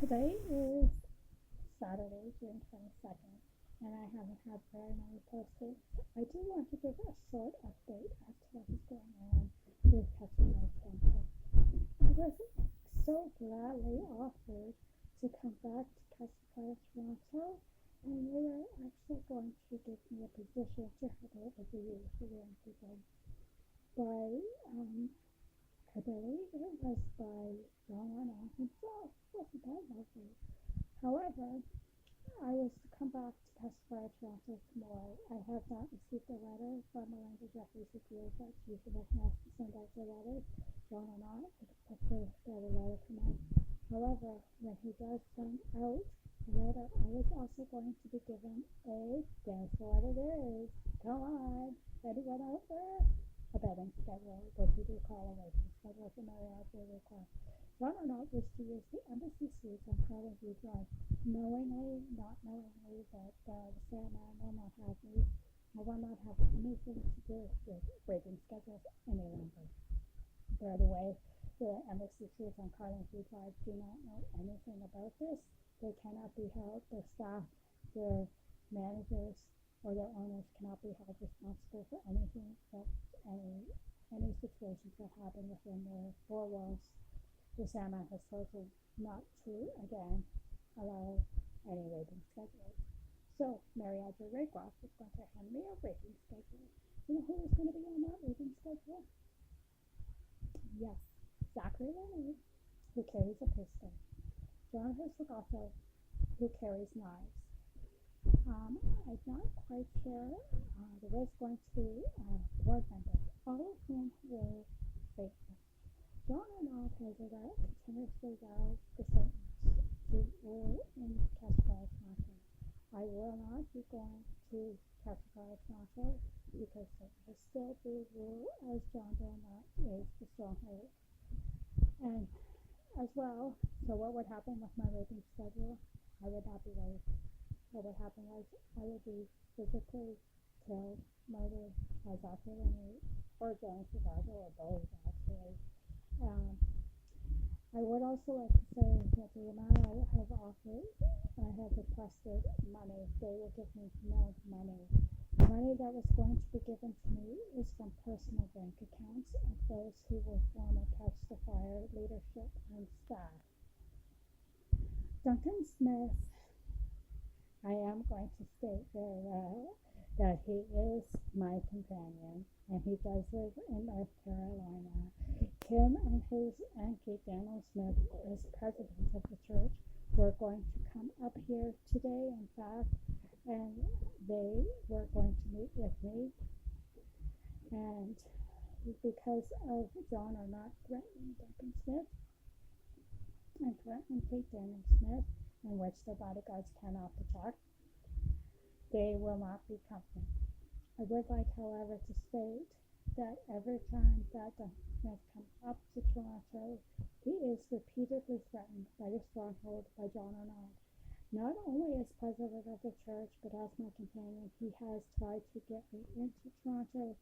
Today is Saturday, June 22nd, and I haven't had very many postings. I do want to give a short update as to what is going on with Customer Toronto. I was so gladly offered to come back to Customer Toronto, and they are actually going to give me a position to head over the youth for young people by I believe it was by John Arnott himself. Wasn't that lovely? However, I was to come back to Pacifier Toronto tomorrow. I have not received a letter from Melinda Jeffries at DHS. Usually doesn't have to send out the letters. John Arnott would prefer that a letter come out. However, when he does send out a letter, I was also going to be given a, guess what it is? Come on, anyone out there? A bedding schedule, what we do call a waiting schedule for Marriott request. John Arnott was to use the Embassy Suites on Carlin View Drive, knowingly, not knowingly, that the Sandman will not have me. I will not have anything to do with waiting schedules any longer. By the way, the Embassy Suites on Carlin View Drive do not know anything about this. They cannot be held, their staff, their managers, or their owners cannot be held responsible for anything that any situations that happen within their four walls. The Sandman has chosen not to again allow any rating schedules. So Mary Adler Raycroft is going to hand me a rating schedule. You know who is going to be on that rating schedule? Yes, Zachary Leonard, who carries a pistol. John Hershlegato, who carries knives. I'm not quite sure. There is going to be board members, all of whom were faithful. John Arnott has continuously vowed the Satants to rule in Cascade Toronto. I will not be going to Cascade Toronto because it will still be rule as John Arnott is the stronghold. And as well, so what would happen with my raping schedule? I would not be raped. What would happen was I would be physically killed, murdered by Zachary Leonard or John Chicago or both actually. I would also like to say that the amount I have offered, I have requested money. They will give me no money. The money that was going to be given to me is from personal bank accounts of those who were former Catch the Fire leadership and staff. Duncan Smith, I am going to state very well that he is my companion and he does live in North Carolina. Kim and Kate Daniel Smith, as presidents of the church, were going to come up here today, in fact, and they were going to meet with me. And because of John Arnott threatening Duncan Smith and threatening Kate Daniel Smith, in which the bodyguards cannot protect, they will not be coming. I would like, however, to state that every time that Duncan Smith comes up to Toronto, he is repeatedly threatened by the stronghold by John Arnott. Not only as president of the church, but as my companion, he has tried to get me into Toronto.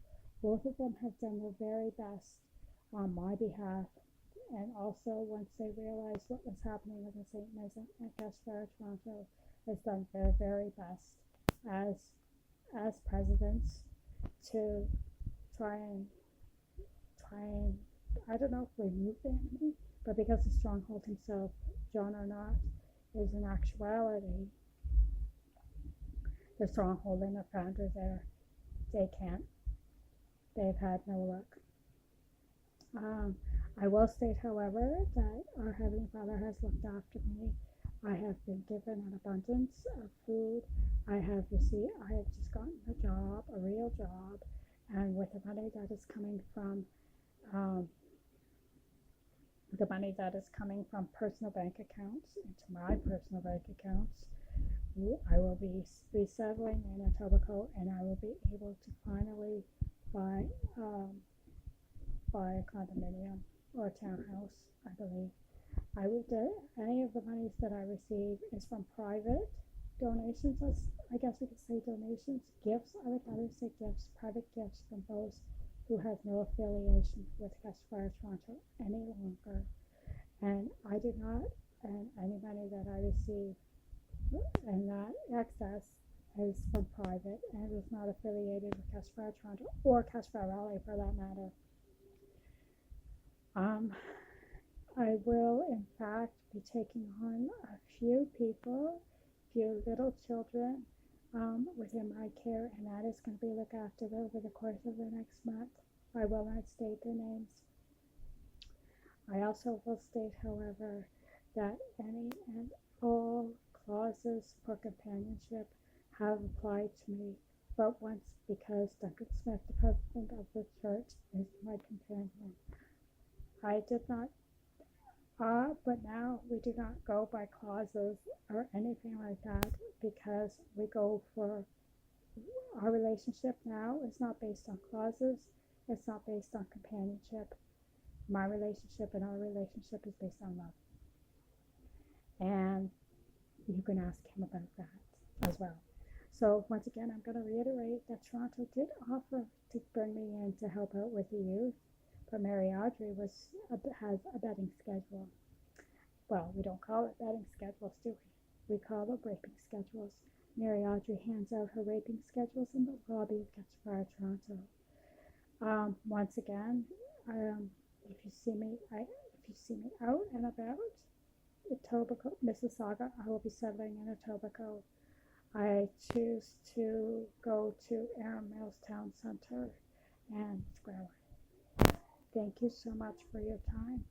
Both of them have done their very best on my behalf. And also, once they realized what was happening with the Satanism at Casper Toronto, has done their very best as presidents to try and I don't know if remove the enemy, but because the stronghold himself, John Arnott, is in actuality the stronghold and the founder there. They've had no luck. I will state, however, that our Heavenly Father has looked after me. I have been given an abundance of food. I have just gotten a job, a real job, and with the money that is coming from personal bank accounts into my personal bank accounts, I will be resettling in Etobicoke, and I will be able to finally buy a condominium or a townhouse, I believe. Any of the monies that I receive is from private donations. I guess we could say donations, gifts. I would rather say gifts, private gifts from those who have no affiliation with Casper Toronto any longer. And I do not, and any money that I receive, and that excess is from private and is not affiliated with Castle Fire Toronto or Castle Fire Raleigh for that matter. I will, in fact, be taking on a few people, few little children within my care, and that is going to be looked after over the course of the next month. I will not state their names. I also will state, however, that any and all clauses for companionship have applied to me but once, because Duncan Smith, the president of the church, is my companion. I did not, but now we do not go by clauses or anything like that, because we go for our relationship now is not based on clauses, it's not based on companionship. My relationship and our relationship is based on love. And you can ask him about that as well. So once again, I'm going to reiterate that Toronto did offer to bring me in to help out with the youth, but Mary Audrey has a betting schedule. Well, we don't call it betting schedules, do we? We call them raping schedules. Mary Audrey hands out her raping schedules in the lobby of Castle Fire Toronto. Once again, if you see me out and about Etobicoke, Mississauga, I will be settling in Etobicoke. I choose to go to Erin Mills Town Center and Square One. Thank you so much for your time.